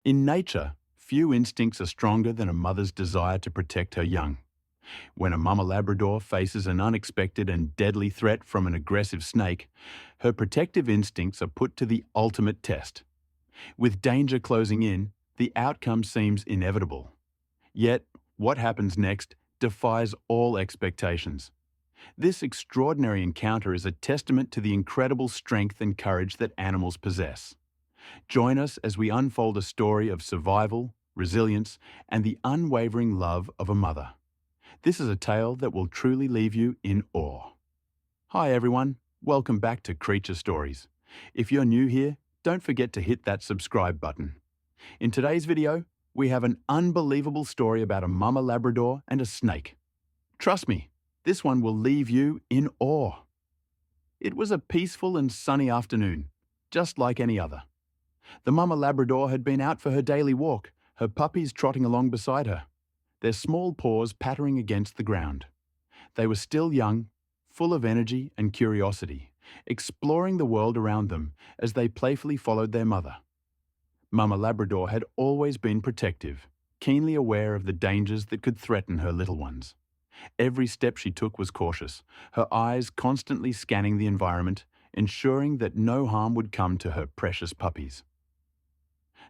In nature, few instincts are stronger than a mother's desire to protect her young. When a Mama Labrador faces an unexpected and deadly threat from an aggressive snake, her protective instincts are put to the ultimate test. With danger closing in, the outcome seems inevitable. Yet, what happens next defies all expectations. This extraordinary encounter is a testament to the incredible strength and courage that animals possess. Join us as we unfold a story of survival, resilience, and the unwavering love of a mother. This is a tale that will truly leave you in awe. Hi everyone, welcome back to Creature Stories. If you're new here, don't forget to hit that subscribe button. In today's video, we have an unbelievable story about a Mama Labrador and a snake. Trust me, this one will leave you in awe. It was a peaceful and sunny afternoon, just like any other. The Mama Labrador had been out for her daily walk, her puppies trotting along beside her, their small paws pattering against the ground. They were still young, full of energy and curiosity, exploring the world around them as they playfully followed their mother. Mama Labrador had always been protective, keenly aware of the dangers that could threaten her little ones. Every step she took was cautious, her eyes constantly scanning the environment, ensuring that no harm would come to her precious puppies.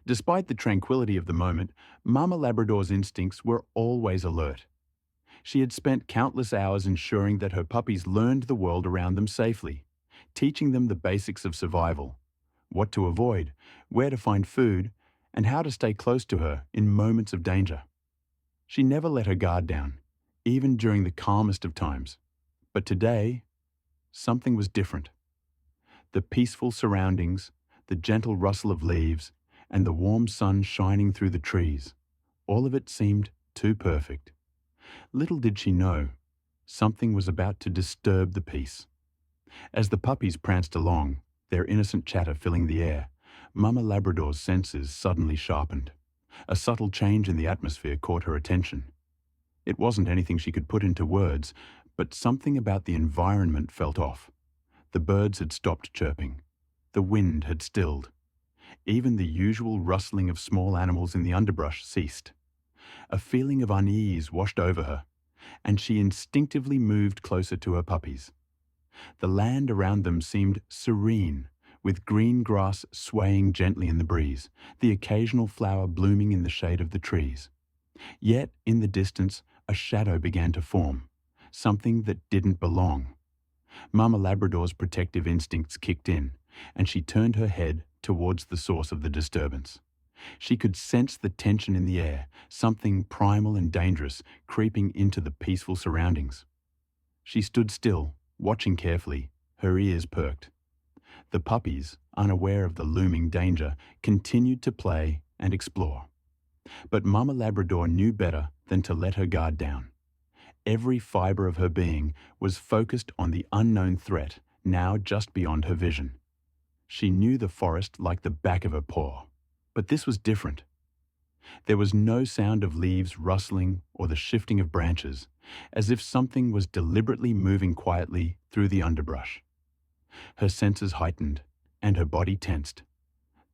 Despite the tranquility of the moment, Mama Labrador's instincts were always alert. She had spent countless hours ensuring that her puppies learned the world around them safely, teaching them the basics of survival, what to avoid, where to find food, and how to stay close to her in moments of danger. She never let her guard down, even during the calmest of times. But today, something was different. The peaceful surroundings, the gentle rustle of leaves, and the warm sun shining through the trees, all of it seemed too perfect. Little did she know, something was about to disturb the peace. As the puppies pranced along, their innocent chatter filling the air, Mama Labrador's senses suddenly sharpened. A subtle change in the atmosphere caught her attention. It wasn't anything she could put into words, but something about the environment felt off. The birds had stopped chirping. The wind had stilled. Even the usual rustling of small animals in the underbrush ceased. A feeling of unease washed over her, and she instinctively moved closer to her puppies. The land around them seemed serene, with green grass swaying gently in the breeze, the occasional flower blooming in the shade of the trees. Yet, in the distance, a shadow began to form, something that didn't belong. Mama Labrador's protective instincts kicked in, and she turned her head towards the source of the disturbance. She could sense the tension in the air, something primal and dangerous creeping into the peaceful surroundings. She stood still, watching carefully, her ears perked. The puppies, unaware of the looming danger, continued to play and explore. But Mama Labrador knew better than to let her guard down. Every fibre of her being was focused on the unknown threat, now just beyond her vision. She knew the forest like the back of her paw, but this was different. There was no sound of leaves rustling or the shifting of branches, as if something was deliberately moving quietly through the underbrush. Her senses heightened, and her body tensed.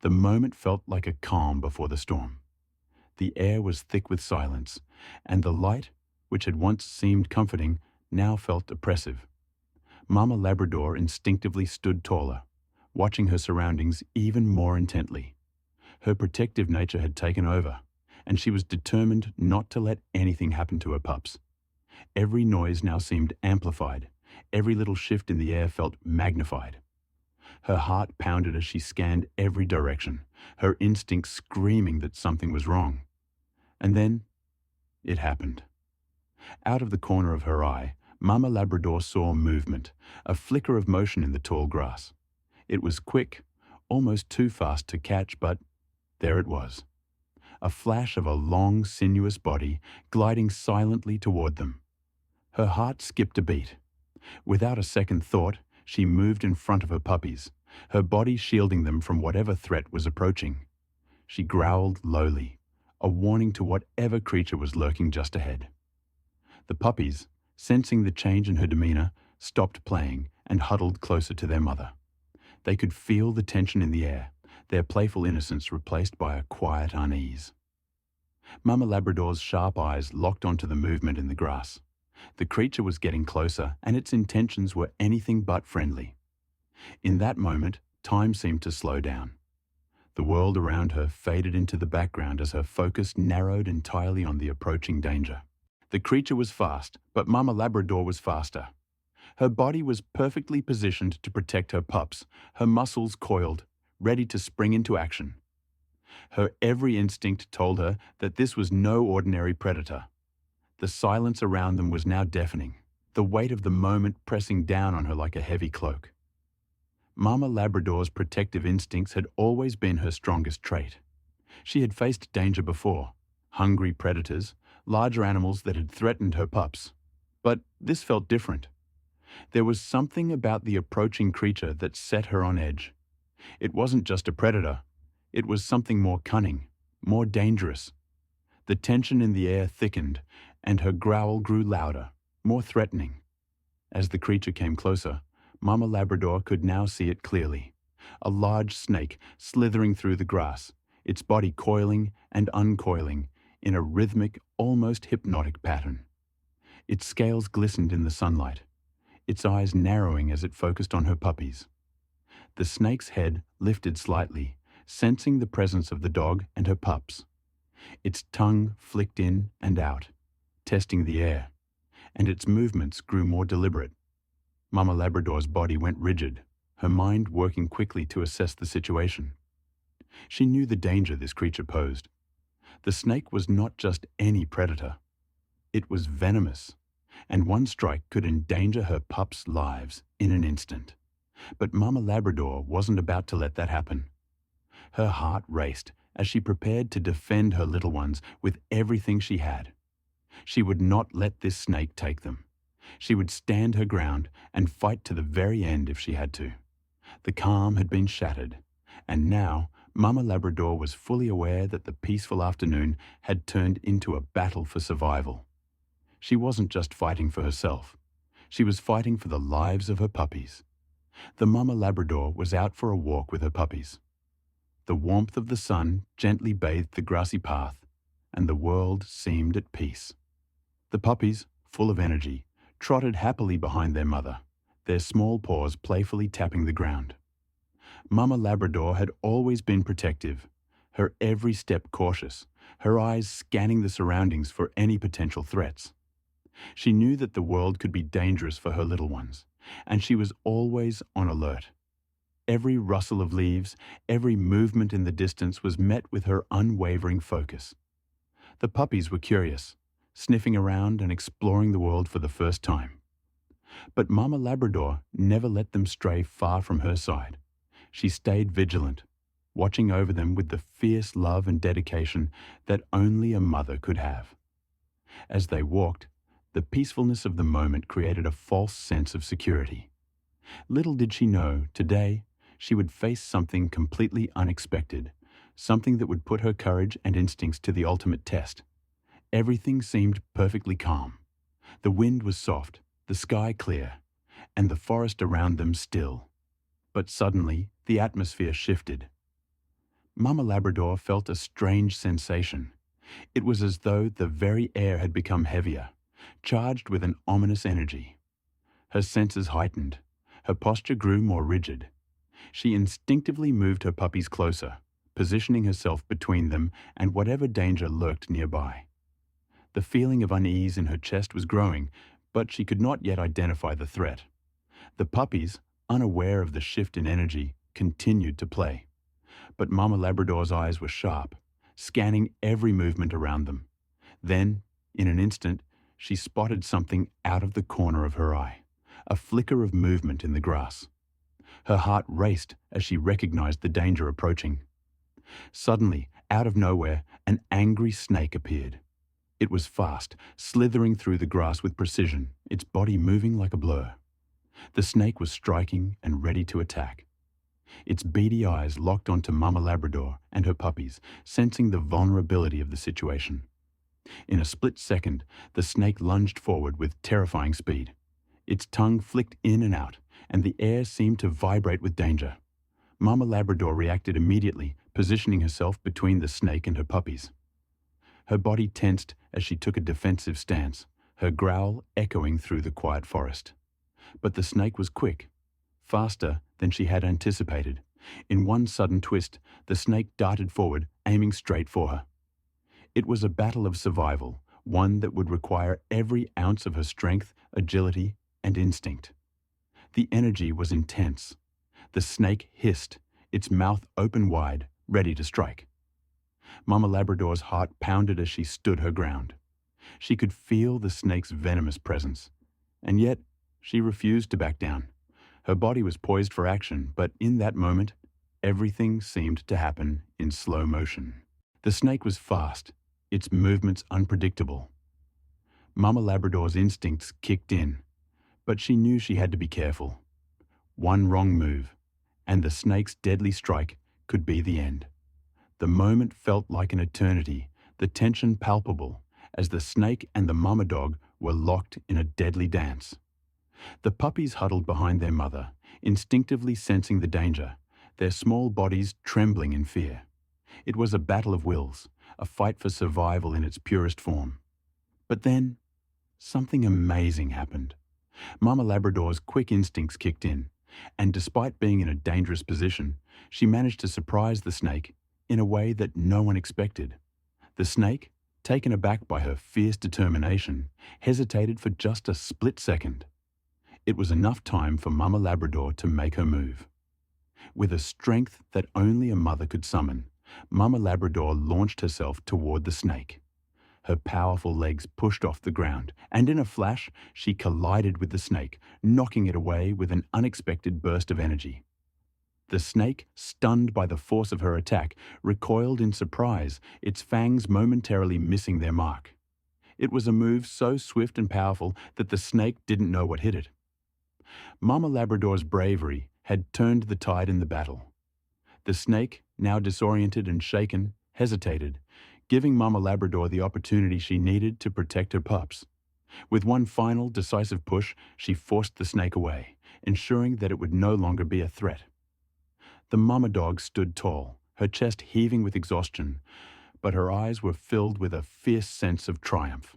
The moment felt like a calm before the storm. The air was thick with silence, and the light, which had once seemed comforting, now felt oppressive. Mama Labrador instinctively stood taller, watching her surroundings even more intently. Her protective nature had taken over, and she was determined not to let anything happen to her pups. Every noise now seemed amplified. Every little shift in the air felt magnified. Her heart pounded as she scanned every direction, her instincts screaming that something was wrong. And then, it happened. Out of the corner of her eye, Mama Labrador saw movement, a flicker of motion in the tall grass. It was quick, almost too fast to catch, but there it was. A flash of a long, sinuous body gliding silently toward them. Her heart skipped a beat. Without a second thought, she moved in front of her puppies, her body shielding them from whatever threat was approaching. She growled lowly, a warning to whatever creature was lurking just ahead. The puppies, sensing the change in her demeanor, stopped playing and huddled closer to their mother. They could feel the tension in the air, their playful innocence replaced by a quiet unease. Mama Labrador's sharp eyes locked onto the movement in the grass. The creature was getting closer, and its intentions were anything but friendly. In that moment, time seemed to slow down. The world around her faded into the background as her focus narrowed entirely on the approaching danger. The creature was fast, but Mama Labrador was faster. Her body was perfectly positioned to protect her pups, her muscles coiled, ready to spring into action. Her every instinct told her that this was no ordinary predator. The silence around them was now deafening, the weight of the moment pressing down on her like a heavy cloak. Mama Labrador's protective instincts had always been her strongest trait. She had faced danger before, hungry predators, larger animals that had threatened her pups. But this felt different. There was something about the approaching creature that set her on edge. It wasn't just a predator. It was something more cunning, more dangerous. The tension in the air thickened, and her growl grew louder, more threatening. As the creature came closer, Mama Labrador could now see it clearly. A large snake slithering through the grass, its body coiling and uncoiling in a rhythmic, almost hypnotic pattern. Its scales glistened in the sunlight, its eyes narrowing as it focused on her puppies. The snake's head lifted slightly, sensing the presence of the dog and her pups. Its tongue flicked in and out, testing the air, and its movements grew more deliberate. Mama Labrador's body went rigid, her mind working quickly to assess the situation. She knew the danger this creature posed. The snake was not just any predator. It was venomous, and one strike could endanger her pups' lives in an instant. But Mama Labrador wasn't about to let that happen. Her heart raced as she prepared to defend her little ones with everything she had. She would not let this snake take them. She would stand her ground and fight to the very end if she had to. The calm had been shattered, and now Mama Labrador was fully aware that the peaceful afternoon had turned into a battle for survival. She wasn't just fighting for herself. She was fighting for the lives of her puppies. The Mama Labrador was out for a walk with her puppies. The warmth of the sun gently bathed the grassy path, and the world seemed at peace. The puppies, full of energy, trotted happily behind their mother, their small paws playfully tapping the ground. Mama Labrador had always been protective, her every step cautious, her eyes scanning the surroundings for any potential threats. She knew that the world could be dangerous for her little ones, and she was always on alert. Every rustle of leaves, every movement in the distance was met with her unwavering focus. The puppies were curious, sniffing around and exploring the world for the first time. But Mama Labrador never let them stray far from her side. She stayed vigilant, watching over them with the fierce love and dedication that only a mother could have. As they walked, the peacefulness of the moment created a false sense of security. Little did she know, today, she would face something completely unexpected, something that would put her courage and instincts to the ultimate test. Everything seemed perfectly calm. The wind was soft, the sky clear, and the forest around them still. But suddenly, the atmosphere shifted. Mama Labrador felt a strange sensation. It was as though the very air had become heavier, charged with an ominous energy. Her senses heightened. Her posture grew more rigid. She instinctively moved her puppies closer, positioning herself between them and whatever danger lurked nearby. The feeling of unease in her chest was growing, but she could not yet identify the threat. The puppies, unaware of the shift in energy, continued to play. But Mama Labrador's eyes were sharp, scanning every movement around them. Then, in an instant, she spotted something out of the corner of her eye, a flicker of movement in the grass. Her heart raced as she recognized the danger approaching. Suddenly, out of nowhere, an angry snake appeared. It was fast, slithering through the grass with precision, its body moving like a blur. The snake was striking and ready to attack. Its beady eyes locked onto Mama Labrador and her puppies, sensing the vulnerability of the situation. In a split second, the snake lunged forward with terrifying speed. Its tongue flicked in and out, and the air seemed to vibrate with danger. Mama Labrador reacted immediately, positioning herself between the snake and her puppies. Her body tensed as she took a defensive stance, her growl echoing through the quiet forest. But the snake was quick, faster than she had anticipated. In one sudden twist, the snake darted forward, aiming straight for her. It was a battle of survival, one that would require every ounce of her strength, agility, and instinct. The energy was intense. The snake hissed, its mouth open wide, ready to strike. Mama Labrador's heart pounded as she stood her ground. She could feel the snake's venomous presence, and yet she refused to back down. Her body was poised for action, but in that moment, everything seemed to happen in slow motion. The snake was fast, its movements unpredictable. Mama Labrador's instincts kicked in, but she knew she had to be careful. One wrong move, and the snake's deadly strike could be the end. The moment felt like an eternity, the tension palpable, as the snake and the mama dog were locked in a deadly dance. The puppies huddled behind their mother, instinctively sensing the danger, their small bodies trembling in fear. It was a battle of wills, a fight for survival in its purest form. But then, something amazing happened. Mama Labrador's quick instincts kicked in, and despite being in a dangerous position, she managed to surprise the snake in a way that no one expected. The snake, taken aback by her fierce determination, hesitated for just a split second. It was enough time for Mama Labrador to make her move. With a strength that only a mother could summon, Mama Labrador launched herself toward the snake. Her powerful legs pushed off the ground, and in a flash, she collided with the snake, knocking it away with an unexpected burst of energy. The snake, stunned by the force of her attack, recoiled in surprise, its fangs momentarily missing their mark. It was a move so swift and powerful that the snake didn't know what hit it. Mama Labrador's bravery had turned the tide in the battle. The snake, now disoriented and shaken, hesitated, giving Mama Labrador the opportunity she needed to protect her pups. With one final, decisive push, she forced the snake away, ensuring that it would no longer be a threat. The mama dog stood tall, her chest heaving with exhaustion, but her eyes were filled with a fierce sense of triumph.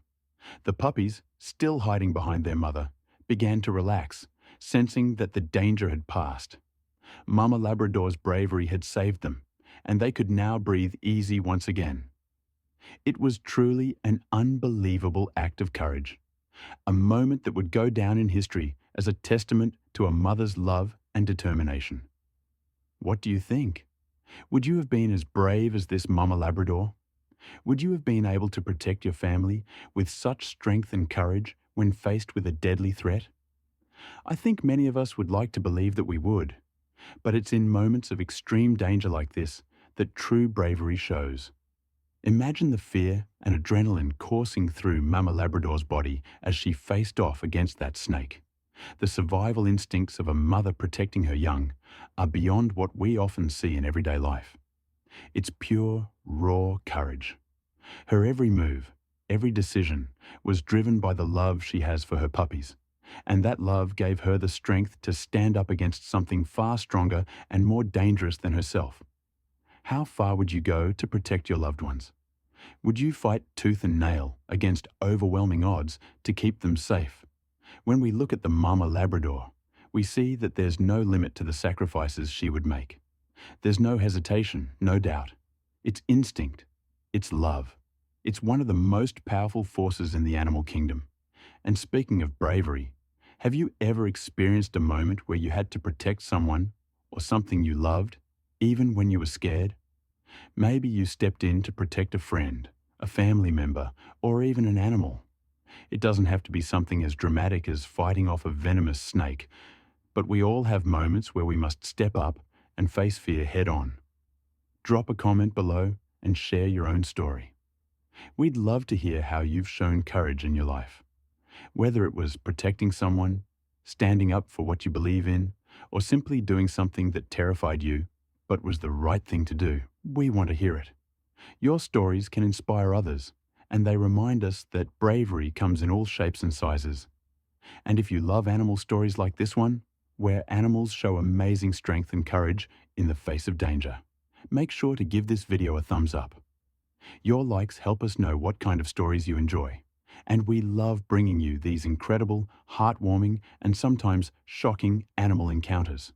The puppies, still hiding behind their mother, began to relax, sensing that the danger had passed. Mama Labrador's bravery had saved them, and they could now breathe easy once again. It was truly an unbelievable act of courage, a moment that would go down in history as a testament to a mother's love and determination. What do you think? Would you have been as brave as this Mama Labrador? Would you have been able to protect your family with such strength and courage when faced with a deadly threat? I think many of us would like to believe that we would, but it's in moments of extreme danger like this that true bravery shows. Imagine the fear and adrenaline coursing through Mama Labrador's body as she faced off against that snake. The survival instincts of a mother protecting her young are beyond what we often see in everyday life. It's pure, raw courage. Her every move, every decision, was driven by the love she has for her puppies, and that love gave her the strength to stand up against something far stronger and more dangerous than herself. How far would you go to protect your loved ones? Would you fight tooth and nail against overwhelming odds to keep them safe? When we look at the Mama Labrador, we see that there's no limit to the sacrifices she would make. There's no hesitation, no doubt. It's instinct. It's love. It's one of the most powerful forces in the animal kingdom. And speaking of bravery, have you ever experienced a moment where you had to protect someone or something you loved, even when you were scared? Maybe you stepped in to protect a friend, a family member, or even an animal. It doesn't have to be something as dramatic as fighting off a venomous snake, but we all have moments where we must step up and face fear head-on. Drop a comment below and share your own story. We'd love to hear how you've shown courage in your life. Whether it was protecting someone, standing up for what you believe in, or simply doing something that terrified you, but was the right thing to do, we want to hear it. Your stories can inspire others, and they remind us that bravery comes in all shapes and sizes. And if you love animal stories like this one, where animals show amazing strength and courage in the face of danger. Make sure to give this video a thumbs up. Your likes help us know what kind of stories you enjoy, and we love bringing you these incredible, heartwarming, and sometimes shocking animal encounters.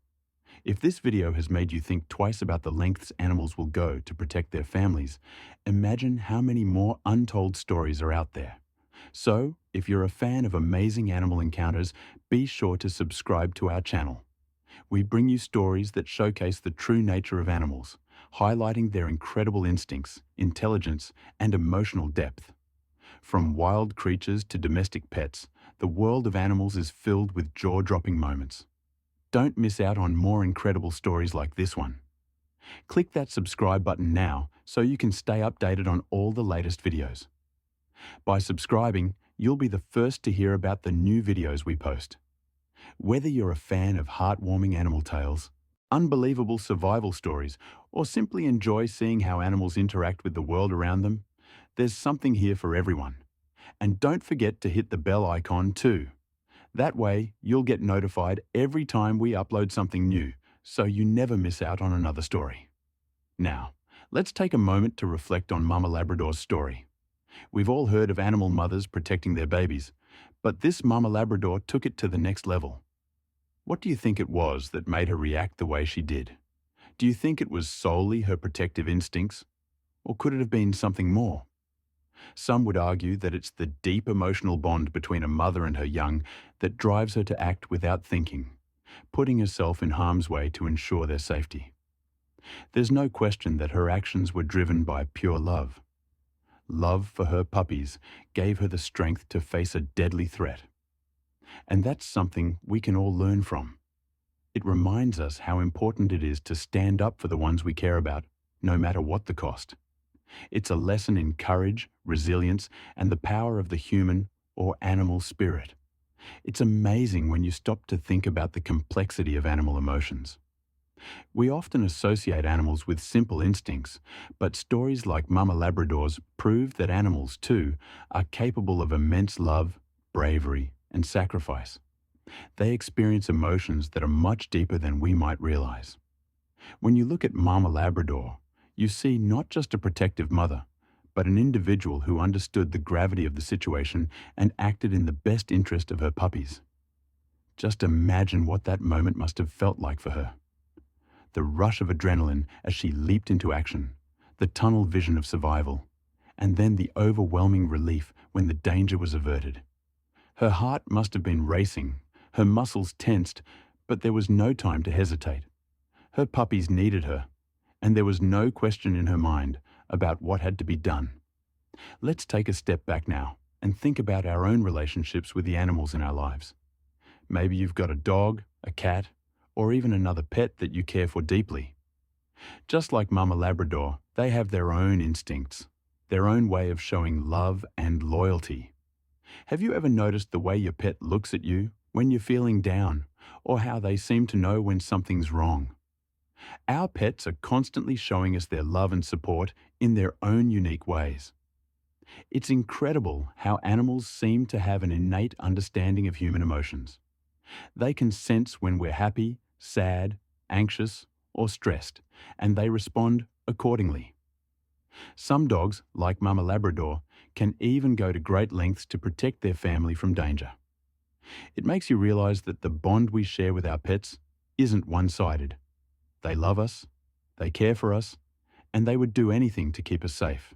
If this video has made you think twice about the lengths animals will go to protect their families, imagine how many more untold stories are out there. So, if you're a fan of amazing animal encounters, be sure to subscribe to our channel. We bring you stories that showcase the true nature of animals, highlighting their incredible instincts, intelligence, and emotional depth. From wild creatures to domestic pets, the world of animals is filled with jaw-dropping moments. Don't miss out on more incredible stories like this one. Click that subscribe button now so you can stay updated on all the latest videos. By subscribing, you'll be the first to hear about the new videos we post. Whether you're a fan of heartwarming animal tales, unbelievable survival stories, or simply enjoy seeing how animals interact with the world around them, there's something here for everyone. And don't forget to hit the bell icon too. That way, you'll get notified every time we upload something new, so you never miss out on another story. Now, let's take a moment to reflect on Mama Labrador's story. We've all heard of animal mothers protecting their babies, but this Mama Labrador took it to the next level. What do you think it was that made her react the way she did? Do you think it was solely her protective instincts, or could it have been something more? Some would argue that it's the deep emotional bond between a mother and her young that drives her to act without thinking, putting herself in harm's way to ensure their safety. There's no question that her actions were driven by pure love. Love for her puppies gave her the strength to face a deadly threat. And that's something we can all learn from. It reminds us how important it is to stand up for the ones we care about, no matter what the cost. It's a lesson in courage, resilience, and the power of the human or animal spirit. It's amazing when you stop to think about the complexity of animal emotions. We often associate animals with simple instincts, but stories like Mama Labrador's prove that animals, too, are capable of immense love, bravery, and sacrifice. They experience emotions that are much deeper than we might realize. When you look at Mama Labrador, you see not just a protective mother, but an individual who understood the gravity of the situation and acted in the best interest of her puppies. Just imagine what that moment must have felt like for her. The rush of adrenaline as she leaped into action, the tunnel vision of survival, and then the overwhelming relief when the danger was averted. Her heart must have been racing, her muscles tensed, but there was no time to hesitate. Her puppies needed her, and there was no question in her mind about what had to be done. Let's take a step back now and think about our own relationships with the animals in our lives. Maybe you've got a dog, a cat, or even another pet that you care for deeply. Just like Mama Labrador, they have their own instincts, their own way of showing love and loyalty. Have you ever noticed the way your pet looks at you when you're feeling down, or how they seem to know when something's wrong? Our pets are constantly showing us their love and support in their own unique ways. It's incredible how animals seem to have an innate understanding of human emotions. They can sense when we're happy, sad, anxious, or stressed, and they respond accordingly. Some dogs, like Mama Labrador, can even go to great lengths to protect their family from danger. It makes you realize that the bond we share with our pets isn't one-sided. They love us, they care for us, and they would do anything to keep us safe.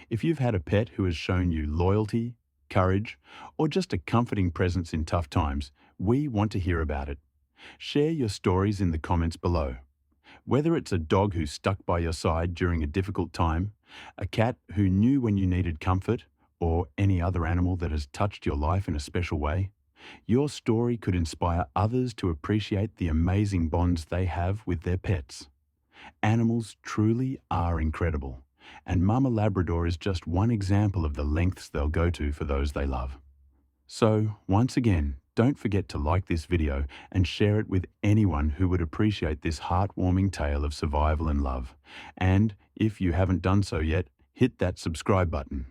If you've had a pet who has shown you loyalty, courage, or just a comforting presence in tough times, we want to hear about it. Share your stories in the comments below. Whether it's a dog who stuck by your side during a difficult time, a cat who knew when you needed comfort, or any other animal that has touched your life in a special way, your story could inspire others to appreciate the amazing bonds they have with their pets. Animals truly are incredible, and Mama Labrador is just one example of the lengths they'll go to for those they love. So, once again, don't forget to like this video and share it with anyone who would appreciate this heartwarming tale of survival and love. And if you haven't done so yet, hit that subscribe button.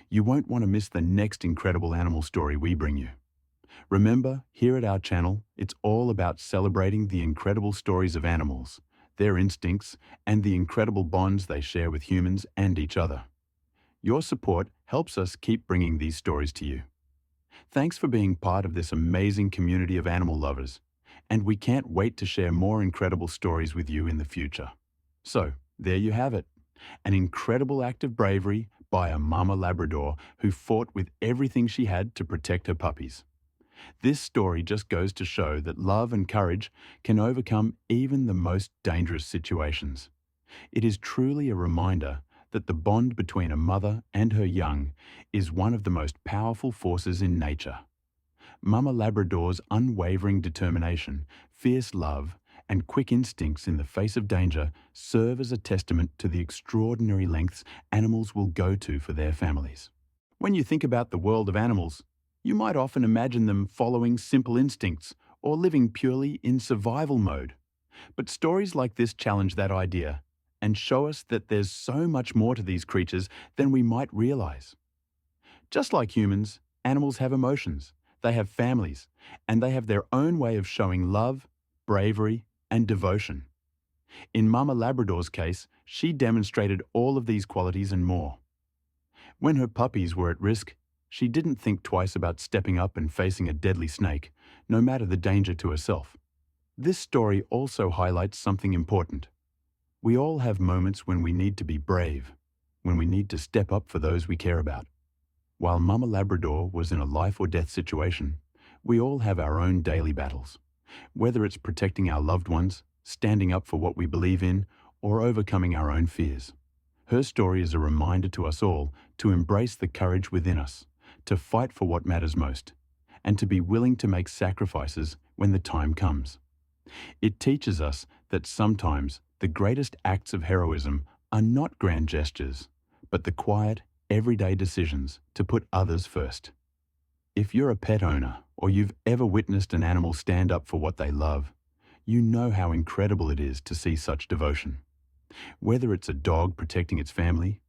You won't want to miss the next incredible animal story we bring you. Remember, here at our channel, it's all about celebrating the incredible stories of animals, their instincts, and the incredible bonds they share with humans and each other. Your support helps us keep bringing these stories to you. Thanks for being part of this amazing community of animal lovers, and we can't wait to share more incredible stories with you in the future. So, there you have it, an incredible act of bravery by a Mama Labrador who fought with everything she had to protect her puppies. This story just goes to show that love and courage can overcome even the most dangerous situations. It is truly a reminder that the bond between a mother and her young is one of the most powerful forces in nature. Mama Labrador's unwavering determination, fierce love, and quick instincts in the face of danger serve as a testament to the extraordinary lengths animals will go to for their families. When you think about the world of animals, you might often imagine them following simple instincts or living purely in survival mode. But stories like this challenge that idea and show us that there's so much more to these creatures than we might realize. Just like humans, animals have emotions, they have families, and they have their own way of showing love, bravery, and devotion. In Mama Labrador's case, she demonstrated all of these qualities and more. When her puppies were at risk, she didn't think twice about stepping up and facing a deadly snake, no matter the danger to herself. This story also highlights something important. We all have moments when we need to be brave, when we need to step up for those we care about. While Mama Labrador was in a life or death situation, we all have our own daily battles. Whether it's protecting our loved ones, standing up for what we believe in, or overcoming our own fears. Her story is a reminder to us all to embrace the courage within us, to fight for what matters most, and to be willing to make sacrifices when the time comes. It teaches us that sometimes the greatest acts of heroism are not grand gestures, but the quiet, everyday decisions to put others first. If you're a pet owner or you've ever witnessed an animal stand up for what they love, you know how incredible it is to see such devotion. Whether it's a dog protecting its family,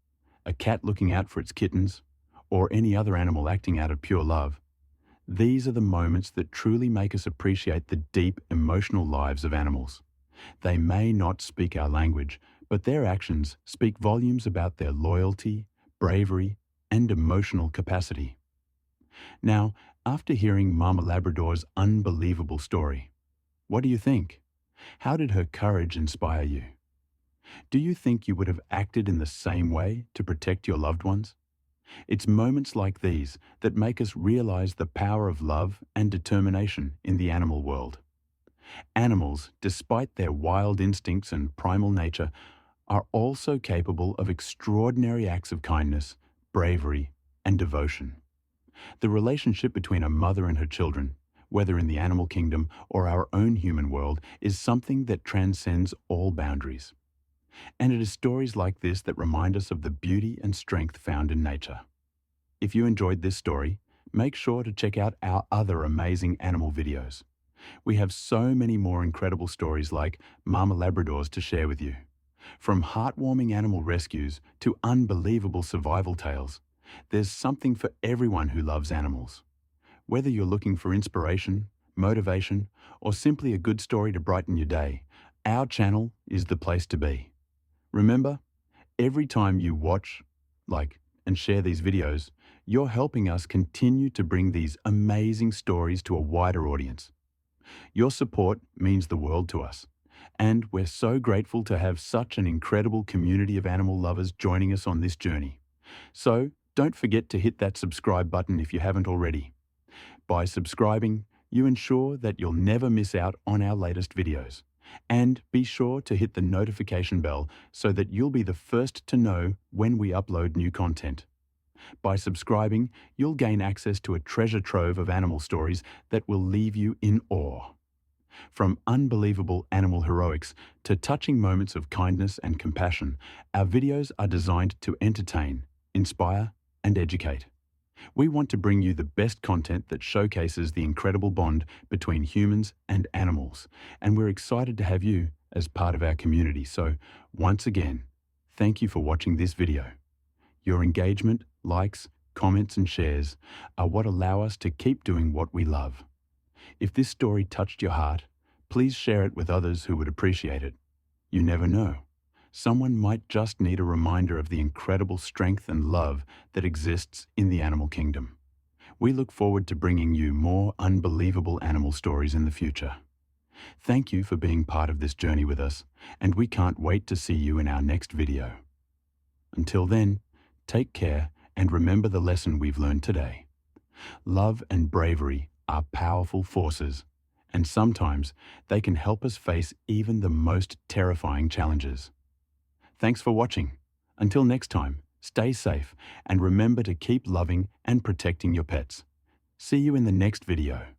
a cat looking out for its kittens, or any other animal acting out of pure love, these are the moments that truly make us appreciate the deep emotional lives of animals. They may not speak our language, but their actions speak volumes about their loyalty, bravery, and emotional capacity. Now, after hearing Mama Labrador's unbelievable story, what do you think? How did her courage inspire you? Do you think you would have acted in the same way to protect your loved ones? It's moments like these that make us realize the power of love and determination in the animal world. Animals, despite their wild instincts and primal nature, are also capable of extraordinary acts of kindness, bravery, and devotion. The relationship between a mother and her children, whether in the animal kingdom or our own human world, is something that transcends all boundaries. And it is stories like this that remind us of the beauty and strength found in nature. If you enjoyed this story, make sure to check out our other amazing animal videos. We have so many more incredible stories like Mama Labrador's to share with you. From heartwarming animal rescues to unbelievable survival tales, there's something for everyone who loves animals. Whether you're looking for inspiration, motivation, or simply a good story to brighten your day, our channel is the place to be. Remember, every time you watch, like, and share these videos, you're helping us continue to bring these amazing stories to a wider audience. Your support means the world to us, and we're so grateful to have such an incredible community of animal lovers joining us on this journey. So, don't forget to hit that subscribe button if you haven't already. By subscribing, you ensure that you'll never miss out on our latest videos. And be sure to hit the notification bell so that you'll be the first to know when we upload new content. By subscribing, you'll gain access to a treasure trove of animal stories that will leave you in awe. From unbelievable animal heroics to touching moments of kindness and compassion, our videos are designed to entertain, inspire, and educate. We want to bring you the best content that showcases the incredible bond between humans and animals, and we're excited to have you as part of our community. So, once again, thank you for watching this video. Your engagement, likes, comments and shares are what allow us to keep doing what we love. If this story touched your heart, please share it with others who would appreciate it. You never know. Someone might just need a reminder of the incredible strength and love that exists in the animal kingdom. We look forward to bringing you more unbelievable animal stories in the future. Thank you for being part of this journey with us, and we can't wait to see you in our next video. Until then, take care and remember the lesson we've learned today. Love and bravery are powerful forces, and sometimes they can help us face even the most terrifying challenges. Thanks for watching. Until next time, stay safe and remember to keep loving and protecting your pets. See you in the next video.